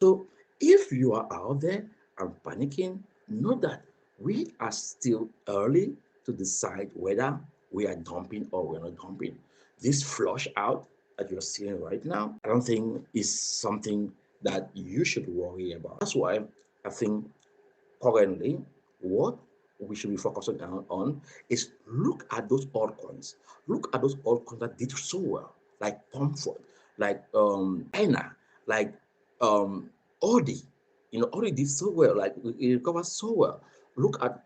So if you are out there and panicking, know that we are still early to decide whether we are dumping or we're not dumping. This flush out that you're seeing right now, I don't think is something that you should worry about. That's why I think currently what we should be focusing on is look at those altcoins. Look at those altcoins that did so well, like Comfort, like China, like um Audi. Audi did so well, like it recovered so well. Look at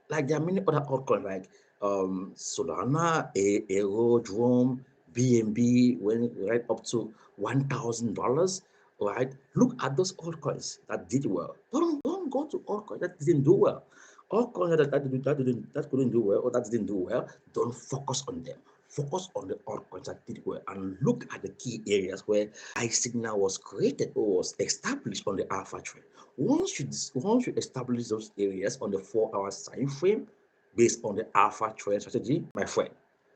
like there are many other altcoins like Solana, Aerodrome, BNB went right up to $1,000, right? Look at those altcoins that did well. Don't go to altcoins that didn't do well. Altcoins that couldn't do well or that didn't do well. Don't focus on them. Focus on the altcoins that did well and look at the key areas where high signal was created or was established on the alpha trend. Once you establish those areas on the 4 hour time frame based on the alpha trend strategy, my friend,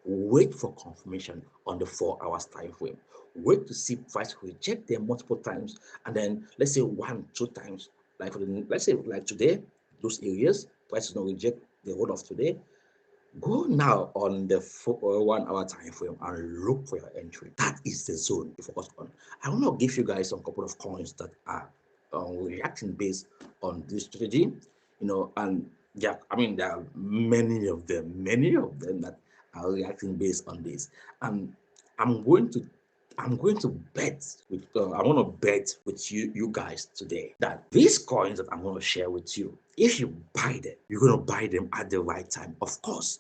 wait for confirmation on the 4 hours time frame. Wait to see price reject them multiple times, and then let's say one, two times. Like let's say like today, those areas price is not reject the whole of today. Go now on the 1 hour time frame and look for your entry. That is the zone to focus on. I want to give you guys some couple of coins that are reacting based on this strategy, and yeah, I mean there are many of them that are reacting based on this, and I'm going to I'm going to bet with I want to bet with you guys today that these coins that I'm going to share with you, if you buy them, you're going to buy them at the right time. Of course,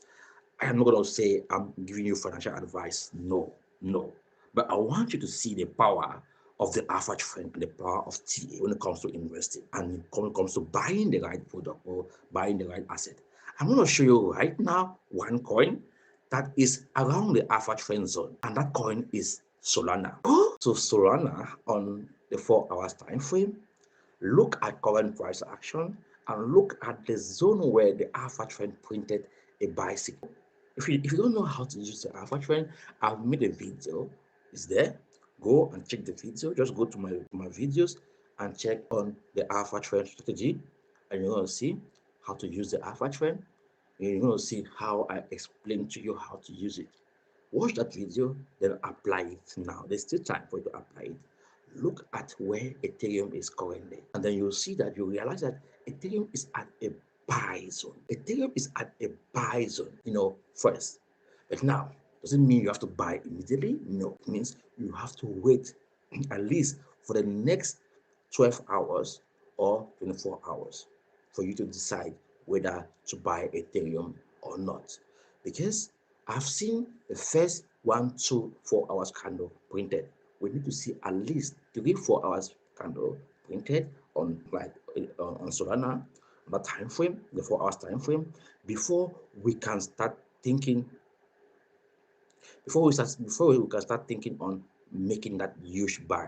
I am not going to say I'm giving you financial advice. No, no. But I want you to see the power of the alpha trend and the power of TA when it comes to investing and when it comes to buying the right product or buying the right asset. I'm going to show you right now one coin that is around the alpha trend zone, and that coin is Solana. Go to Solana on the 4 hours time frame, look at current price action, and look at the zone where the alpha trend printed a bicycle. If you don't know how to use the alpha trend, I've made a video. It's there. Go and check the video. Just go to my videos and check on the alpha trend strategy, and you're gonna see how to use the alpha trend. And you're gonna see how I explain to you how to use it. Watch that video, then apply it now. There's still time for you to apply it. Look at where Ethereum is currently, and then you'll see that you realize that Ethereum is at a buy zone. Ethereum is at a buy zone, first. But now, doesn't mean you have to buy immediately. No, it means you have to wait at least for the next 12 hours or 24 hours for you to decide whether to buy Ethereum or not. Because I've seen the first 1, 2, 4 hours candle printed. We need to see at least 3, 4 hours candle printed on on Solana, that time frame, the 4 hours time frame, before we can start thinking before we can start thinking on making that huge buy.